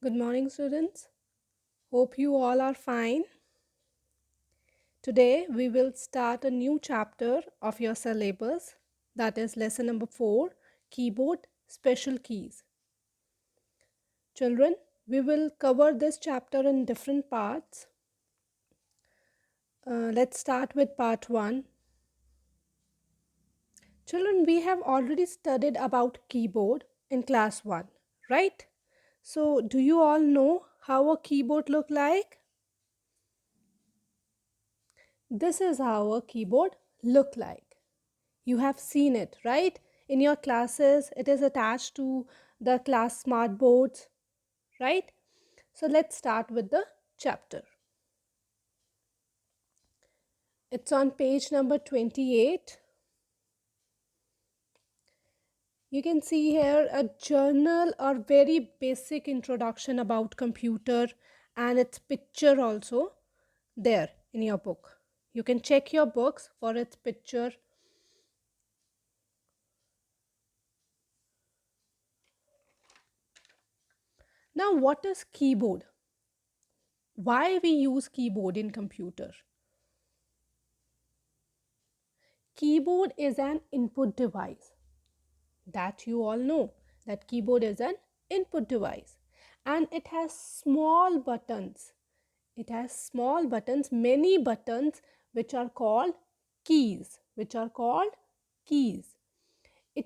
Good morning, students. Hope you all are fine. Today, we will start a new chapter of your syllabus, that is lesson number 4, Keyboard Special Keys. Children, we will cover this chapter in different parts. Let's start with part 1. Children, we have already studied about keyboard in class 1, right? So, do you all know how a keyboard look like? This is how a keyboard look like. You have seen it, right? In your classes, it is attached to the class smart boards, right? So let's start with the chapter. It's on page number 28. You can see here a journal or very basic introduction about computer and its picture also there in your book. You can check your books for its picture. Now, what is keyboard? Why we use keyboard in computer? Keyboard is an input device. That you all know that keyboard is an input device and it has small buttons. It has small buttons, many buttons which are called keys, It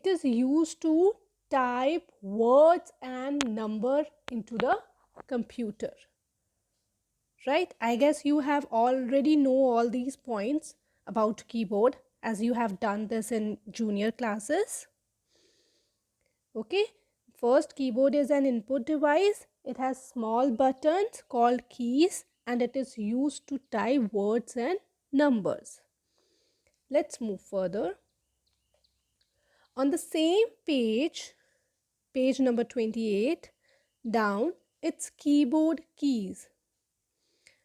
is used to type words and number into the computer. Right? I guess you have already know all these points about keyboard as you have done this in junior classes. Okay, first, keyboard is an input device. It has small buttons called keys and it is used to type words and numbers. Let's move further. On the same page, page number 28, down, it's keyboard keys.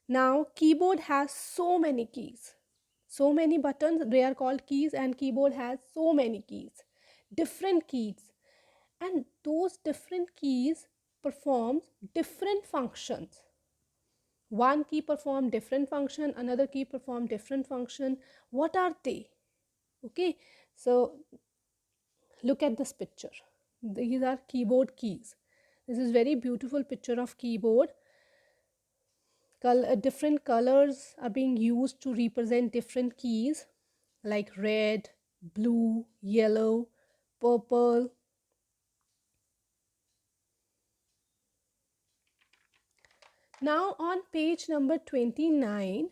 Now, keyboard has so many keys. So many buttons, they are called keys, and keyboard has so many keys, different keys. And those different keys perform different functions. One key perform different function, another key perform different function. What are they? Okay, so look at this picture. These are keyboard keys. This is very beautiful picture of keyboard. Different colors are being used to represent different keys like red, blue, yellow, purple. Now on page number 29,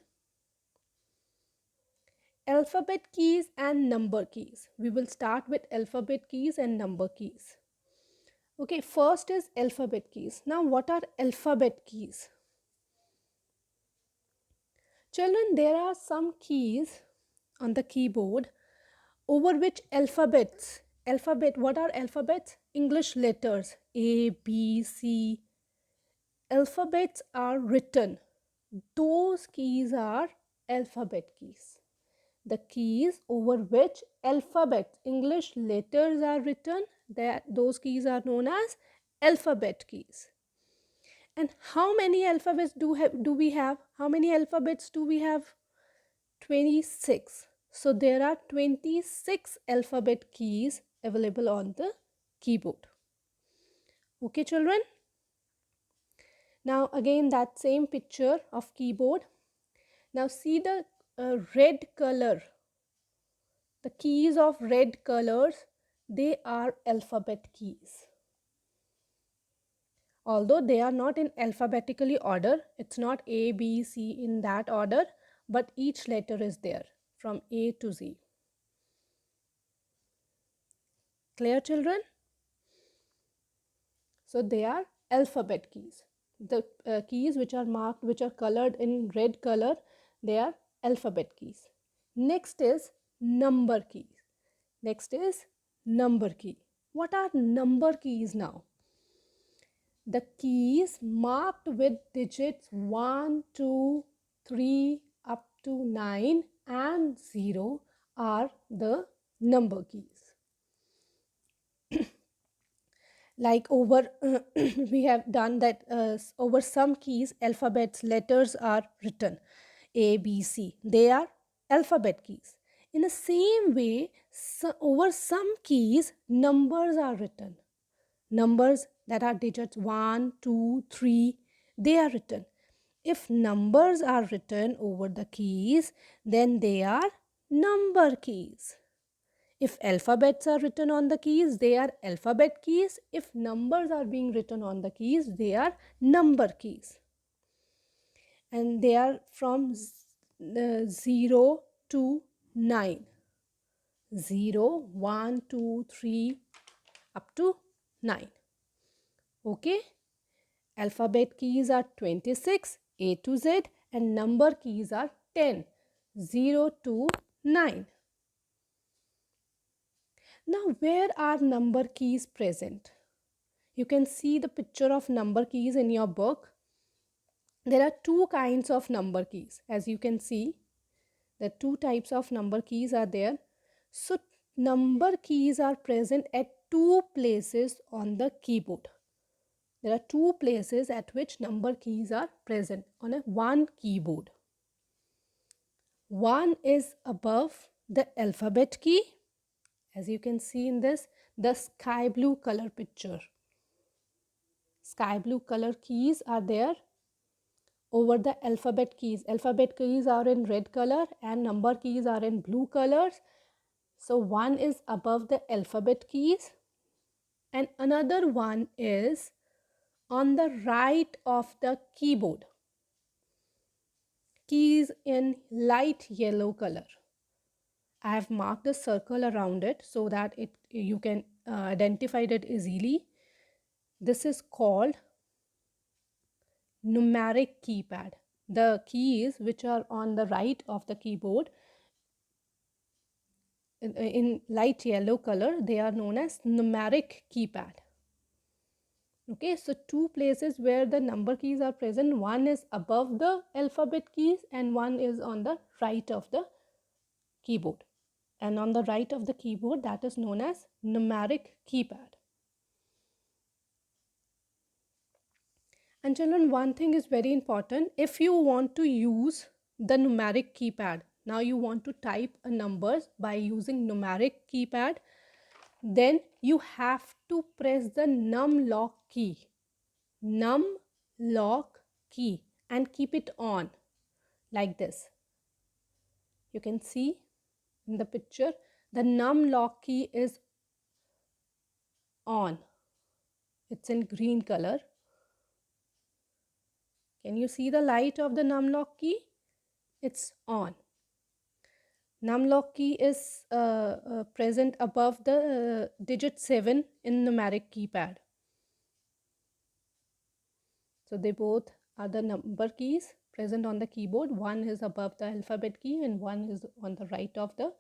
alphabet keys and number keys. We will start with alphabet keys and number keys. Okay, first is alphabet keys. Now what are alphabet keys? Children, there are some keys on the keyboard over which what are alphabets? English letters A, B, C. Alphabets are written. Those keys are alphabet keys. The keys over which alphabet English letters are written, those keys are known as alphabet keys. And how many alphabets do we have? How many alphabets do we have? 26. So there are 26 alphabet keys available on the keyboard. Okay, children? Now again that same picture of keyboard. Now see the red color. The keys of red colors, they are alphabet keys. Although they are not in alphabetically order, it's not A, B, C in that order, but each letter is there from A to Z. Clear, children? So they are alphabet keys. The keys which are marked, which are colored in red color, they are alphabet keys. Next is number keys. Next is number key. What are number keys now? The keys marked with digits 1, 2, 3 up to 9 and 0 are the number keys. Like over we have done that, over some keys alphabets letters are written, a b c, they are alphabet keys. In the same way, over some keys numbers are written, numbers that are digits 1 2 3, they are written. If numbers are written over the keys, then they are number keys. If alphabets are written on the keys, they are alphabet keys. If numbers are being written on the keys, they are number keys. And they are from 0 to 9. 0, 1, 2, 3, up to 9. Okay? Alphabet keys are 26, A to Z, and number keys are 10, 0 to 9. Now, where are number keys present? You can see the picture of number keys in your book. There are two kinds of number keys. As you can see, the two types of number keys are there. So, number keys are present at two places on the keyboard. There are two places at which number keys are present on a one keyboard. One is above the alphabet key, as you can see in this, the sky blue color picture. Sky blue color keys are there over the alphabet keys. Alphabet keys are in red color and number keys are in blue colors. So one is above the alphabet keys and another one is on the right of the keyboard. Keys in light yellow color. I have marked a circle around it so that you can identify it easily. This is called numeric keypad. The keys which are on the right of the keyboard in light yellow color, they are known as numeric keypad. Okay, so two places where the number keys are present, one is above the alphabet keys and one is on the right of the keyboard. And on the right of the keyboard, that is known as numeric keypad. And children, one thing is very important. If you want to use the numeric keypad, now you want to type a numbers by using numeric keypad, then you have to press the num lock key. Num lock key and keep it on like this. You can see in the picture the num lock key is on. It's in green color. Can you see the light of the num lock key? It's on. Num lock key is present above the digit 7 in numeric keypad. So they both are the number keys present on the keyboard. One is above the alphabet key and one is on the right of the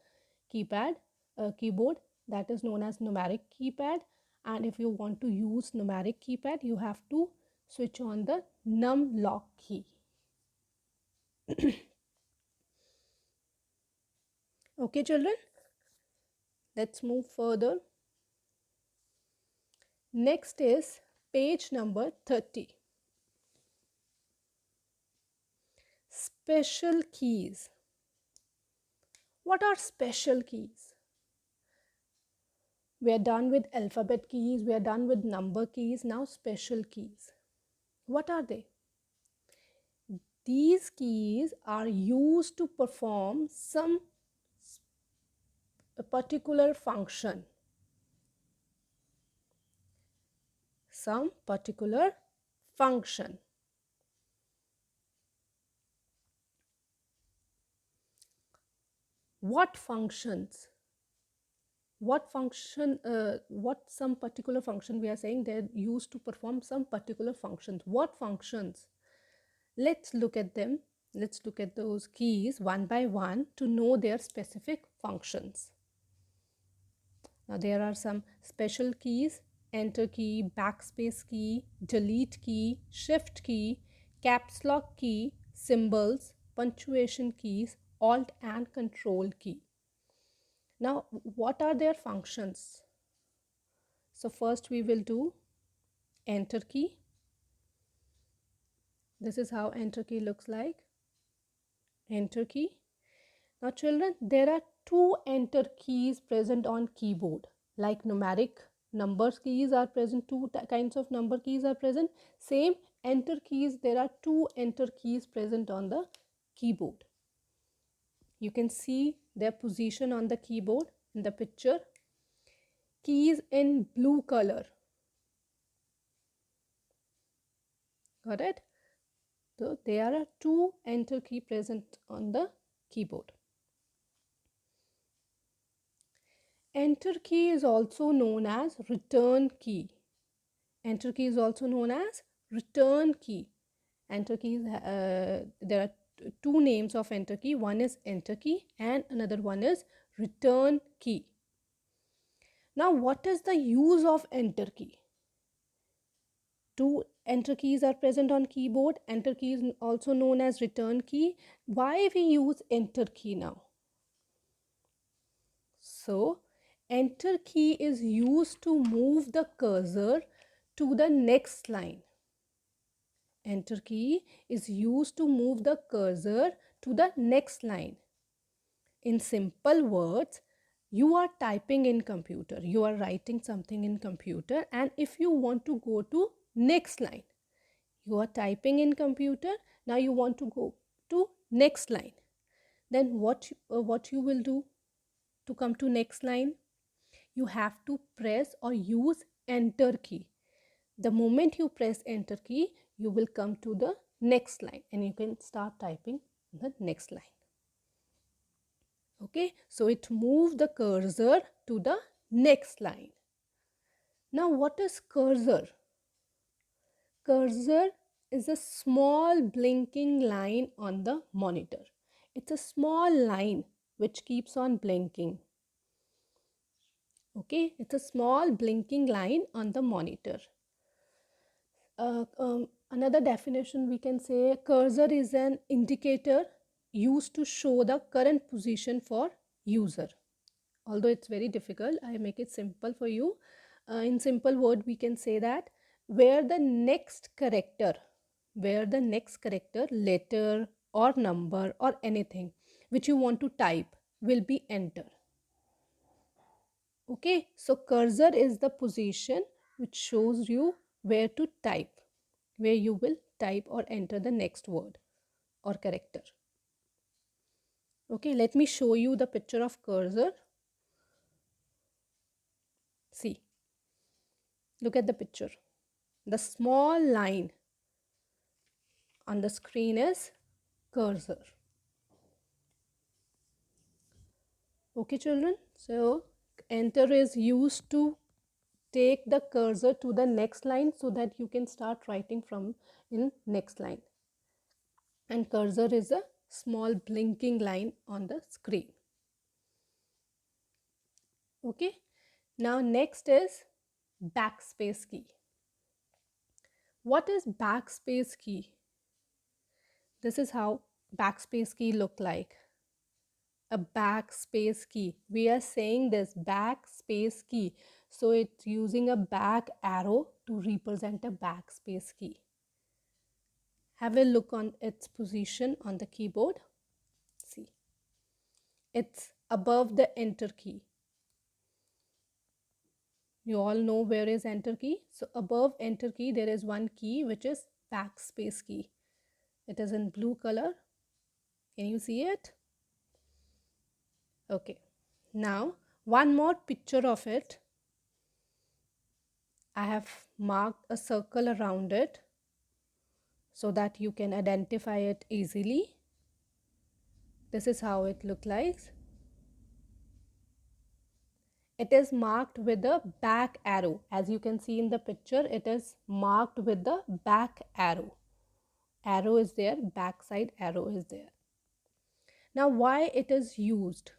keyboard. That is known as numeric keypad. And if you want to use numeric keypad, you have to switch on the num lock key. Okay, children, let's move further. Next is page number 30. Special keys. What are special keys? We are done with alphabet keys, we are done with number keys, now special keys. What are they? These keys are used to perform some particular function. Some particular function. What functions? What function, what some particular function we are saying they're used to perform some particular functions. What functions? Let's look at them. Let's look at those keys one by one to know their specific functions. Now there are some special keys: enter key, backspace key, delete key, shift key, caps lock key, symbols, punctuation keys, alt and control key. Now what are their functions? So first we will do enter key. This is how enter key looks like. Enter key. Now children, there are two enter keys present on keyboard. Like numeric numbers keys are present, two kinds of number keys are present. Same enter keys, there are two enter keys present on the keyboard. You can see their position on the keyboard in the picture. Keys in blue color. Got it? So there are two enter key present on the keyboard. Enter key is also known as return key. Enter key is also known as return key. Enter keys, there are two names of enter key. One is enter key and another one is return key. Now, what is the use of enter key? Two enter keys are present on keyboard. Enter key is also known as return key. Why we use enter key now? So, enter key is used to move the cursor to the next line. Enter key is used to move the cursor to the next line. In simple words, you are typing in computer, you are writing something in computer, and if you want to go to next line, you are typing in computer, now you want to go to next line, then what you will do to come to next line? You have to press or use enter key. The moment you press enter key, you will come to the next line and you can start typing the next line. Okay, so it moves the cursor to the next line. Now, what is cursor? Cursor is a small blinking line on the monitor. It's a small line which keeps on blinking. Okay, it's a small blinking line on the monitor. Another definition we can say, cursor is an indicator used to show the current position for user. Although it's very difficult, I make it simple for you. In simple word, we can say that where the next character, letter or number or anything which you want to type will be enter. Okay, so cursor is the position which shows you where to type, where you will type or enter the next word or character. Okay, let me show you the picture of cursor. See, look at the picture. The small line on the screen is cursor. Okay, children, so enter is used to take the cursor to the next line so that you can start writing from in next line. And cursor is a small blinking line on the screen. Okay, now next is backspace key. What is backspace key? This is how backspace key look like. A backspace key. We are saying this backspace key. So it's using a back arrow to represent a backspace key. Have a look on its position on the keyboard. See, it's above the enter key. You all know where is enter key. So above enter key, there is one key which is backspace key. It is in blue color. Can you see it? Okay. Now, one more picture of it. I have marked a circle around it so that you can identify it easily. This is how it looks like. It is marked with a back arrow. As you can see in the picture, it is marked with the back arrow. Arrow is there, back side arrow is there. Now, why it is used?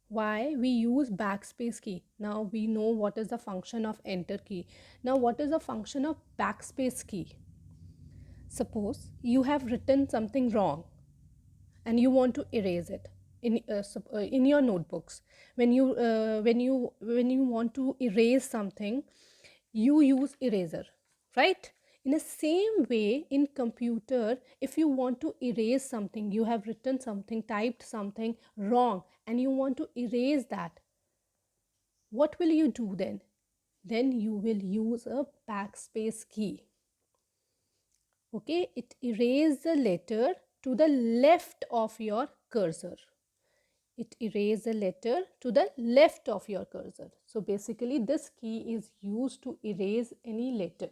Why we use backspace key? Now we know what is the function of enter key. Now, what is the function of backspace key? Suppose you have written something wrong and you want to erase it in your notebooks. When you want to erase something, you use eraser, right? In the same way, in computer, if you want to erase something, you have written something, typed something wrong, and you want to erase that, what will you do then? Then you will use a backspace key. Okay, it erases the letter to the left of your cursor. It erases the letter to the left of your cursor. So basically this key is used to erase any letter,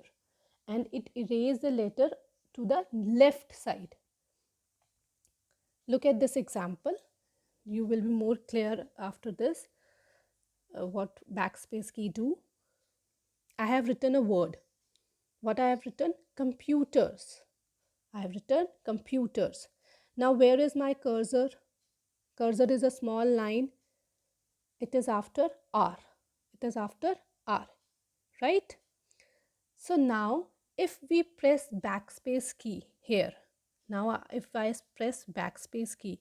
and it erases the letter to the left side. Look at this example. You will be more clear after this what backspace key do. I have written a word. What I have written? Computers. I have written computers. Now where is my cursor? Cursor is a small line. It is after R. It is after R, right? So now if we press backspace key here, now if I press backspace key,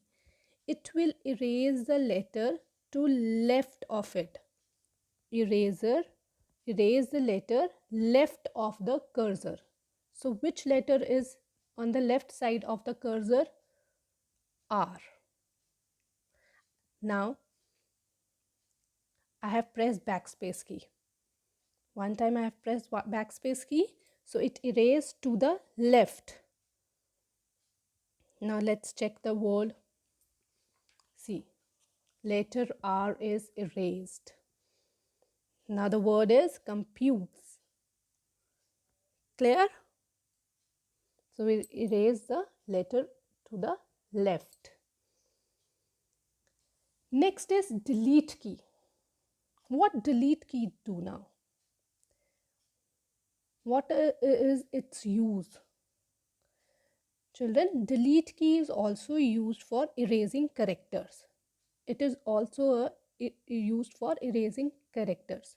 it will erase the letter to left of it. Erase the letter left of the cursor. So which letter is on the left side of the cursor? R. Now I have pressed backspace key. One time I have pressed backspace key, so it erased to the left. Now let's check the word. See, letter R is erased. Now the word is computes. Clear? So we erase the letter to the left. Next is delete key. What delete key do now? What is its use? Children, delete key is also used for erasing characters. It is also used for erasing characters.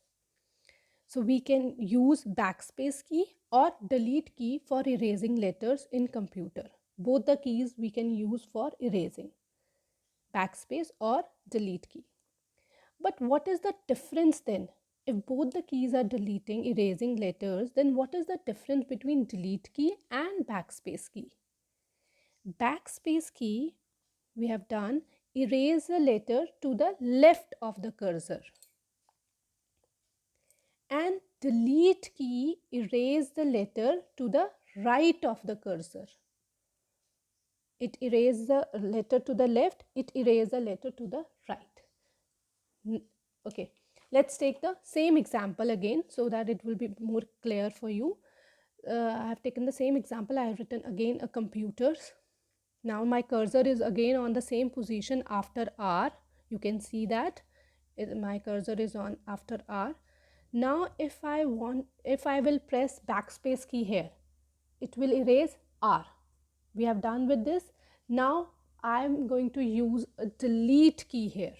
So we can use backspace key or delete key for erasing letters in computer. Both the keys we can use for erasing. Backspace or delete key. But what is the difference then? If both the keys are deleting, erasing letters, then what is the difference between delete key and backspace key? Backspace key, we have done, erase the letter to the left of the cursor. And delete key, erase the letter to the right of the cursor. It erases the letter to the left, it erases the letter to the right. Okay, let's take the same example again so that it will be more clear for you. I have taken the same example. I have written again a computers. Now my cursor is again on the same position after R. You can see that my cursor is on after R. Now if I will press backspace key here, it will erase R. We have done with this. Now I am going to use a delete key here.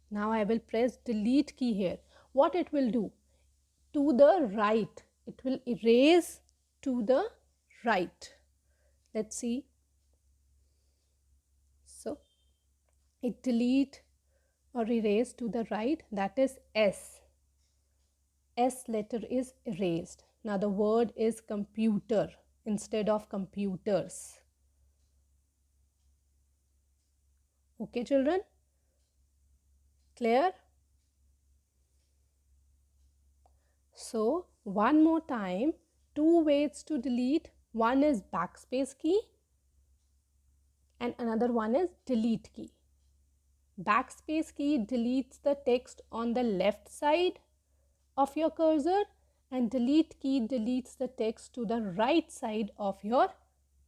Now I will press delete key here. What it will do? To the right. It will erase to the right. Let's see. So it delete or erase to the right, that is S. S letter is erased. Now the word is computer instead of computers. Okay children? Clear? So one more time, two ways to delete. One is backspace key and another one is delete key. Backspace key deletes the text on the left side of your cursor and delete key deletes the text to the right side of your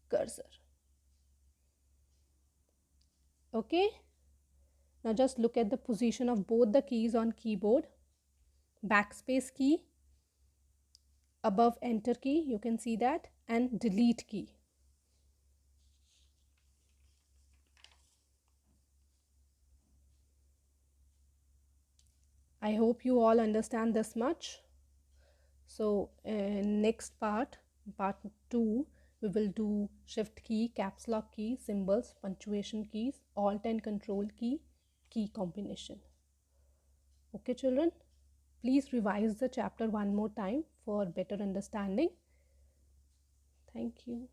cursor. Okay, now just look at the position of both the keys on keyboard. Backspace key above enter key, you can see that, and delete key. I hope you all understand this much. So next part 2, we will do shift key, caps lock key, symbols, punctuation keys, alt and control key, key combination. Okay children, please revise the chapter one more time for better understanding. Thank you.